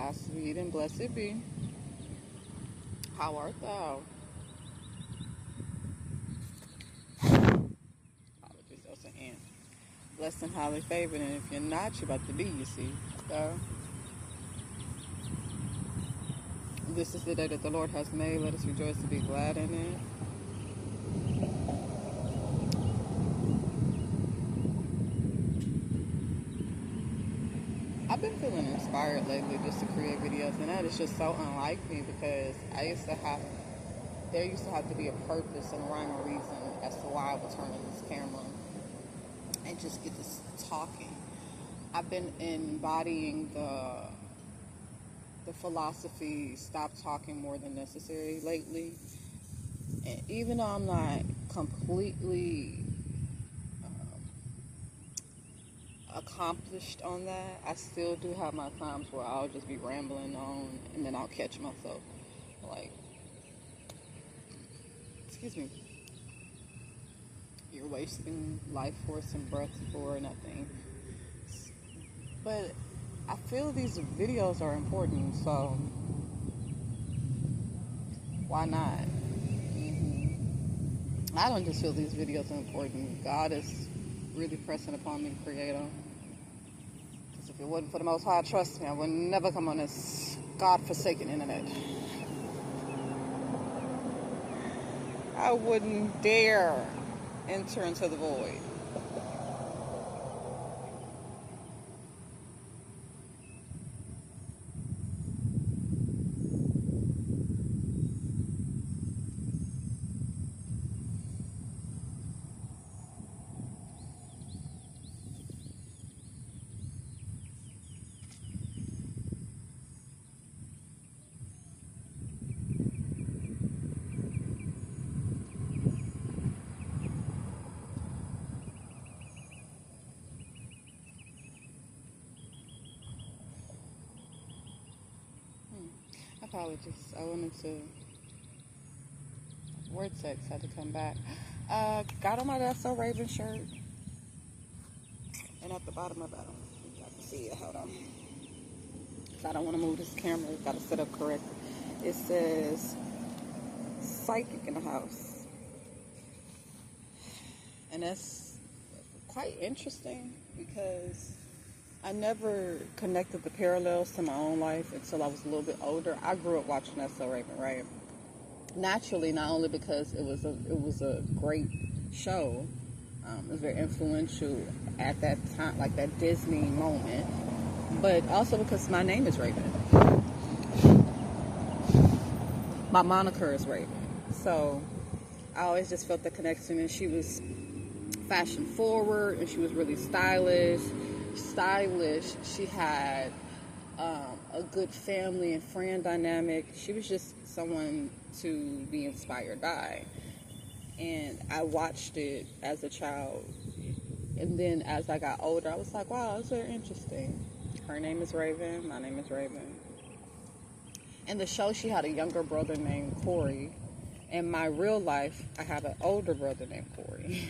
Godspeed and blessed be. How art thou? Apologies, that's an ant. Blessed and highly favored, and if you're not, you're about to be, you see. So, this is the day that the Lord has made. Let us rejoice and be glad in it. I've been feeling inspired lately just to create videos, and that is just so unlike me because there used to have to be a purpose and a rhyme or reason as to why I would turn on this camera and just get this talking. I've been embodying the philosophy, stop talking more than necessary lately. And even though I'm not completely accomplished on that, I still do have my times where I'll just be rambling on and then I'll catch myself like, excuse me, you're wasting life force and breath for nothing. But I feel these videos are important, so why not? I don't just feel these videos are important. God is really pressing upon me to create them. Because if it wasn't for the Most High, trust me, I would never come on this God-forsaken internet. I wouldn't dare enter into the void. Apologies. I wanted to. Word text had to come back. Got on my That's So Raven shirt. And at the bottom of it, I can see it. Hold on. I don't want to move this camera. Got to set up correctly. It says psychic in the house. And that's quite interesting because I never connected the parallels to my own life until I was a little bit older. I grew up watching That's So Raven, right? Naturally, not only because it was a great show, it was very influential at that time, like that Disney moment, but also because my name is Raven. My moniker is Raven. So I always just felt the connection, and she was fashion forward, and she was really stylish. She had a good family and friend dynamic. She was just someone to be inspired by, and I watched it as a child, and then as I got older I was like, wow, that's very interesting. Her name is Raven, my name is Raven. In the show she had a younger brother named Corey. In my real life I have an older brother named Corey.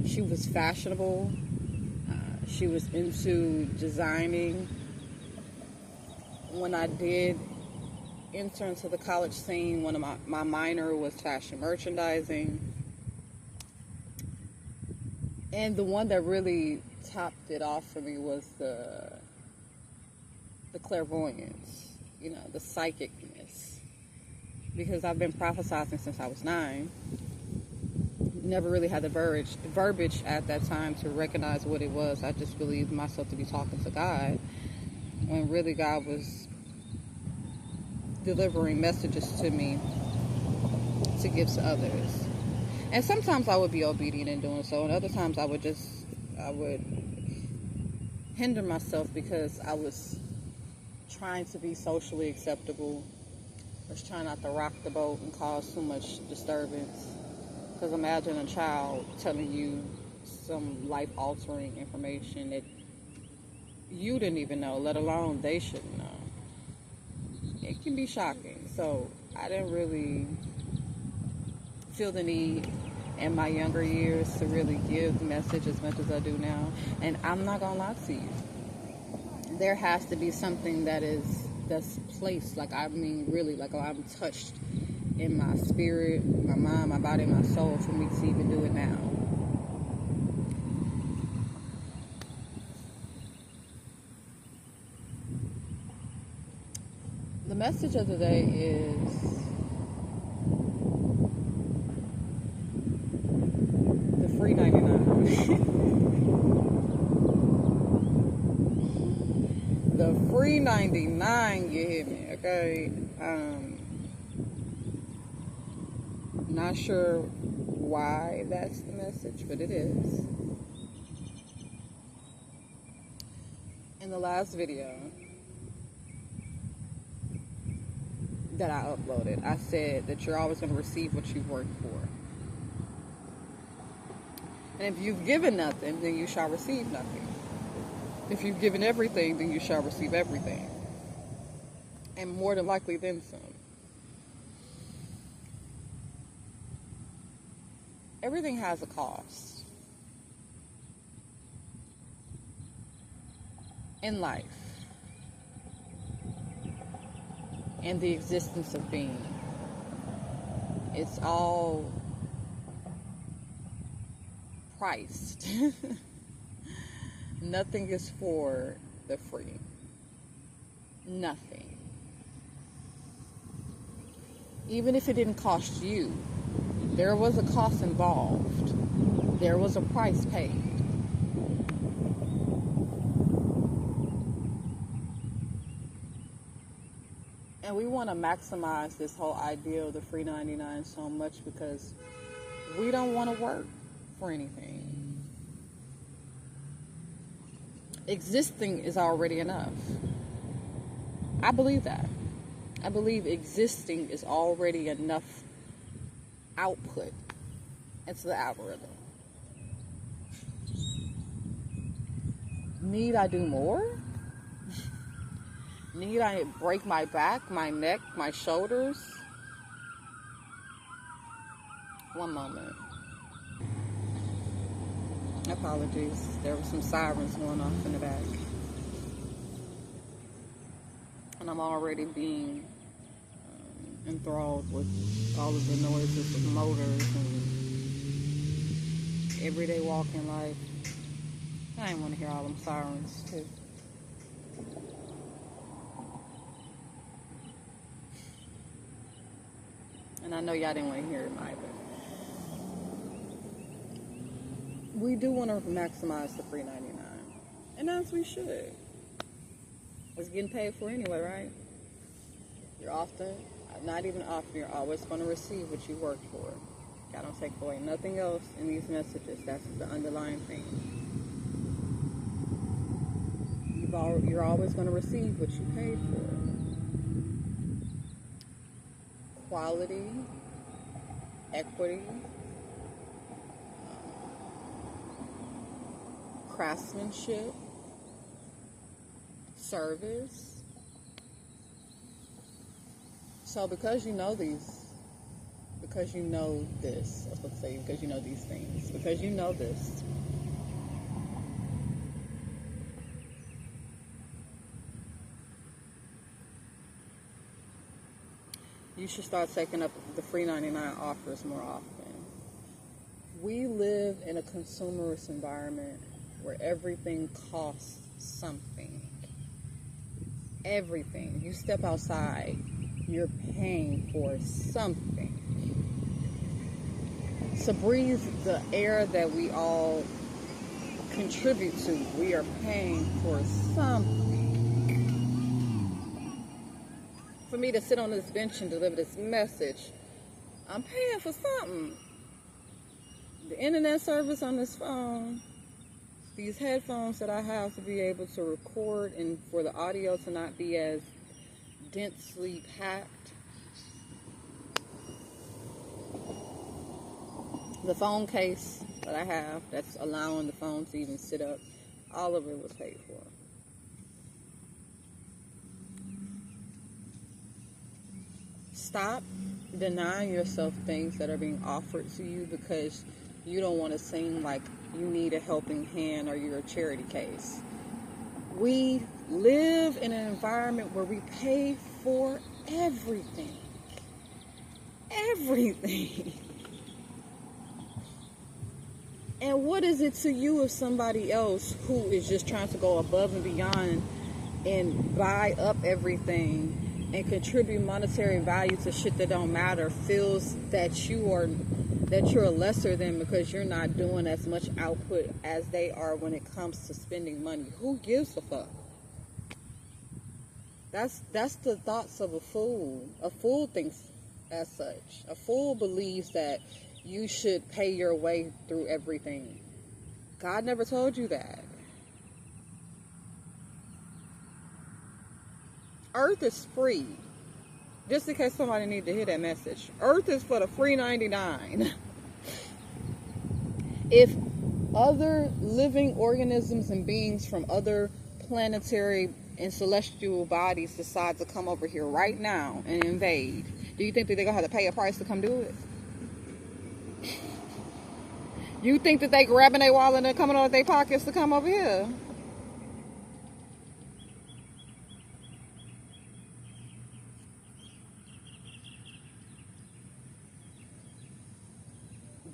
She was fashionable. She was into designing. When I did enter into the college scene, one of my minor was fashion merchandising. And the one that really topped it off for me was the clairvoyance, the psychicness. Because I've been prophesizing since I was 9. Never really had the verbiage at that time to recognize what it was. I just believed myself to be talking to God, when really God was delivering messages to me to give to others. And sometimes I would be obedient in doing so, and other times I would hinder myself because I was trying to be socially acceptable. I was trying not to rock the boat and cause too much disturbance. Because imagine a child telling you some life-altering information that you didn't even know, let alone they shouldn't know. It can be shocking. So I didn't really feel the need in my younger years to really give the message as much as I do now. And I'm not going to lie to you. there has to be something that's placed, like, I mean, really, like, I'm touched in my spirit, my mind, my body, my soul, for me to even do it now. The message of the day is the free 99. The free 99, you hear me, okay? Not sure why that's the message, but it is. In the last video that I uploaded, I said that you're always going to receive what you've worked for. And if you've given nothing, then you shall receive nothing. If you've given everything, then you shall receive everything. And more than likely, then some. Everything has a cost in life, and the existence of being. It's all priced. Nothing is for the free. Nothing. Even if it didn't cost you, there was a cost involved. There was a price paid. And we want to maximize this whole idea of the free 99 so much because we don't want to work for anything. Existing is already enough. I believe that. I believe existing is already enough output into the algorithm. Need I do more? Need I break my back, my neck, my shoulders? One moment. Apologies. There were some sirens going off in the back. And I'm already being enthralled with all of the noises of motors and everyday walking life. I didn't want to hear all them sirens too. And I know y'all didn't want to hear them either. We do want to maximize the free 99. And as we should. It's getting paid for anyway, right? You're often, not even often, you're always going to receive what you worked for. God don't take away nothing else in these messages. That's the underlying thing. You're always going to receive what you paid for. Quality, equity, craftsmanship, service. So because you know these, because you know this, I was supposed to say because you know these things, because you know this, you should start taking up the free 99 offers more often. We live in a consumerist environment where everything costs something. Everything. You step outside, you're paying for something. To breathe the air that we all contribute to, we are paying for something. For me to sit on this bench and deliver this message, I'm paying for something. The internet service on this phone, these headphones that I have to be able to record and for the audio to not be as densely packed. The phone case that I have that's allowing the phone to even sit up, all of it was paid for. Stop denying yourself things that are being offered to you because you don't want to seem like you need a helping hand or you're a charity case. We live in an environment where we pay for everything. Everything. And what is it to you if somebody else who is just trying to go above and beyond and buy up everything and contribute monetary value to shit that don't matter feels that you're lesser than because you're not doing as much output as they are when it comes to spending money? Who gives a fuck? That's the thoughts of a fool. A fool thinks as such. A fool believes that you should pay your way through everything. God never told you that. Earth is free. Just in case somebody needs to hear that message. Earth is for the free 99. If other living organisms and beings from other planetary and celestial bodies decide to come over here right now and invade, do you think that they're going to have to pay a price to come do it? You think that they grabbing their wallet and coming out of their pockets to come over here?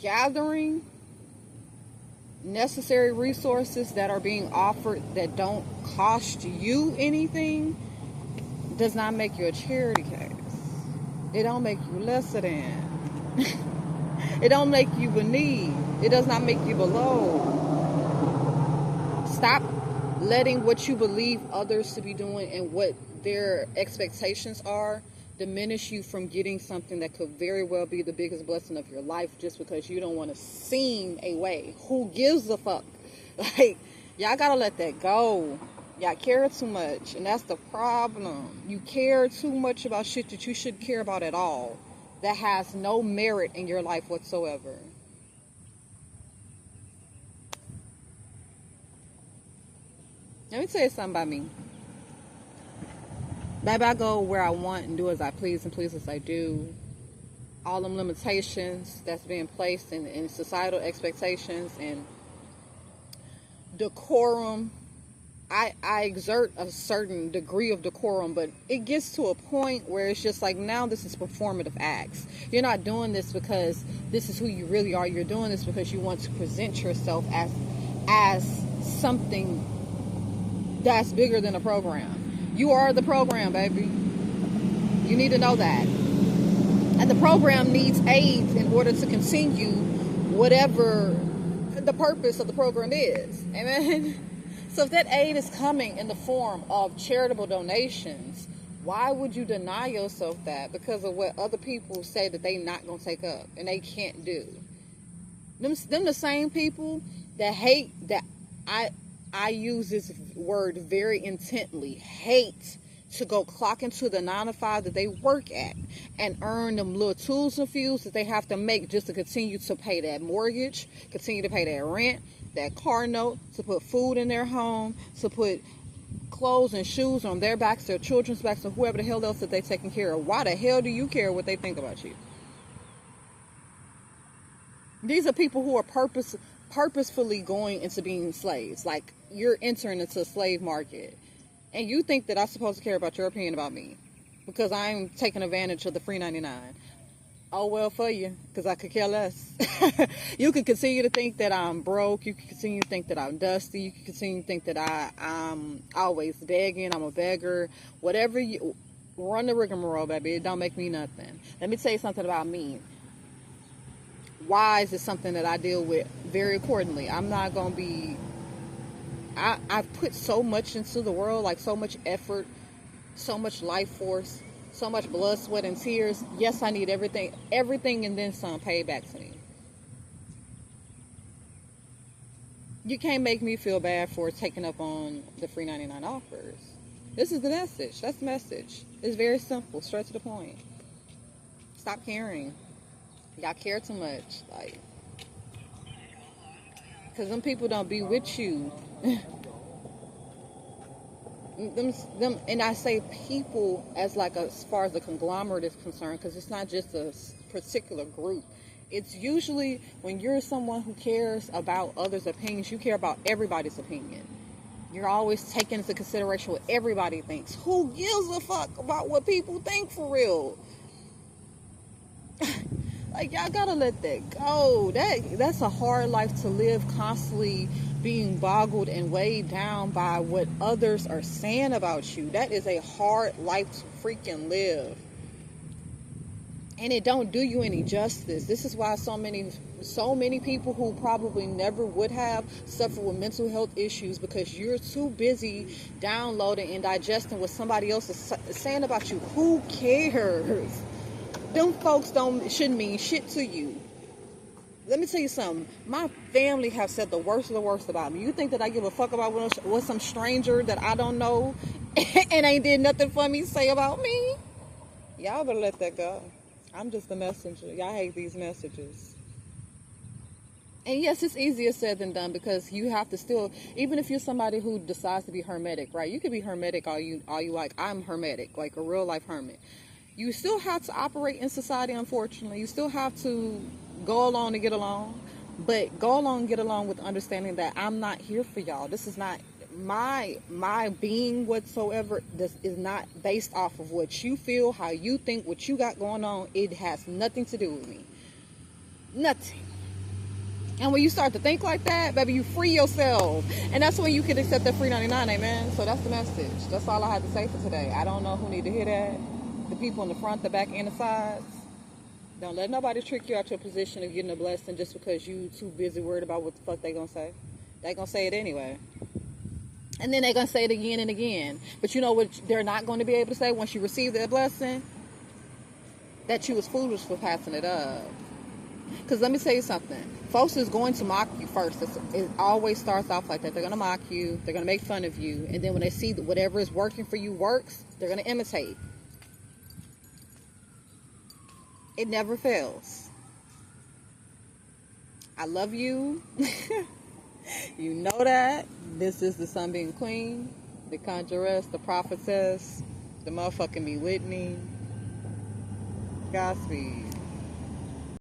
Gathering necessary resources that are being offered that don't cost you anything does not make you a charity case. It don't make you lesser than. It don't make you beneath. It does not make you below. Stop letting what you believe others to be doing and what their expectations are diminish you from getting something that could very well be the biggest blessing of your life just because you don't want to seem a way. Who gives a fuck? Like, y'all gotta let that go. Y'all care too much, and that's the problem. You care too much about shit that you shouldn't care about at all, that has no merit in your life whatsoever. Let me tell you something about me. Baby, I go where I want and do as I please and please as I do. All them limitations that's being placed in societal expectations and decorum. I exert a certain degree of decorum, but it gets to a point where it's just like, now this is performative acts. You're not doing this because this is who you really are. You're doing this because you want to present yourself as something that's bigger than a program. You are the program, baby. You need to know that. And the program needs aids in order to continue whatever the purpose of the program is. Amen? So if that aid is coming in the form of charitable donations, why would you deny yourself that because of what other people say that they not going to take up and they can't do? Them the same people that hate that I use this word very intently, hate to go clock into the 9 to 5 that they work at and earn them little tools and fuels that they have to make just to continue to pay that mortgage, continue to pay that rent, that car note, to put food in their home, to put clothes and shoes on their backs, their children's backs, or whoever the hell else that they're taking care of. Why the hell do you care what they think about you? These are people who are purposefully going into being slaves. Like, you're entering into a slave market. And you think that I'm supposed to care about your opinion about me because I'm taking advantage of the free 99. Oh, well, for you, because I could care less. You can continue to think that I'm broke. You can continue to think that I'm dusty. You can continue to think that I'm always begging. I'm a beggar. Whatever you... Run the rigmarole, baby. It don't make me nothing. Let me tell you something about me. Wise is something that I deal with very accordingly. I'm not going to be... I've put so much into the world, like so much effort, so much life force, so much blood, sweat, and tears. Yes, I need everything and then some paid back to me. You can't make me feel bad for taking up on the free 99 offers. This is the message. That's the message. It's very simple, straight to the point. Stop caring. Y'all care too much, like, because them people don't be with you. them, and I say people as like as far as the conglomerate is concerned, because it's not just a particular group. It's usually when you're someone who cares about others' opinions, you care about everybody's opinion. You're always taking into consideration what everybody thinks. Who gives a fuck about what people think for real? Like, y'all gotta let that go. That's a hard life to live, constantly being boggled and weighed down by what others are saying about you. That is a hard life to freaking live. And it don't do you any justice. This is why so many people who probably never would have suffer with mental health issues, because you're too busy downloading and digesting what somebody else is saying about you. Who cares? Them folks shouldn't mean shit to you. Let me tell you something. My family have said the worst of the worst about me. You think that I give a fuck about what some stranger that I don't know and ain't did nothing for me say about me? Y'all better let that go. I'm just the messenger. Y'all hate these messages. And yes, it's easier said than done, because you have to still, even if you're somebody who decides to be hermetic, right? You can be hermetic all you like. I'm hermetic, like a real life hermit. You still have to operate in society, unfortunately. You still have to go along to get along. But go along and get along with understanding that I'm not here for y'all. This is not my being whatsoever. This is not based off of what you feel, how you think, what you got going on. It has nothing to do with me. Nothing. And when you start to think like that, baby, you free yourself. And that's when you can accept that free 99, amen? So that's the message. That's all I had to say for today. I don't know who need to hear that. The people in the front, the back, and the sides. Don't let nobody trick you out your position of getting a blessing just because you too busy worried about what the fuck they gonna say. They gonna say it anyway. And then they gonna say it again and again. But you know what they're not going to be able to say once you receive that blessing? That you was foolish for passing it up. Because let me tell you something. Folks is going to mock you first. It always starts off like that. They're going to mock you. They're going to make fun of you. And then when they see that whatever is working for you works, they're going to imitate. It never fails. I love you. You know that. This is the Sunbeam Queen, the Conjuress, the Prophetess, the motherfucking me Whitney. Godspeed.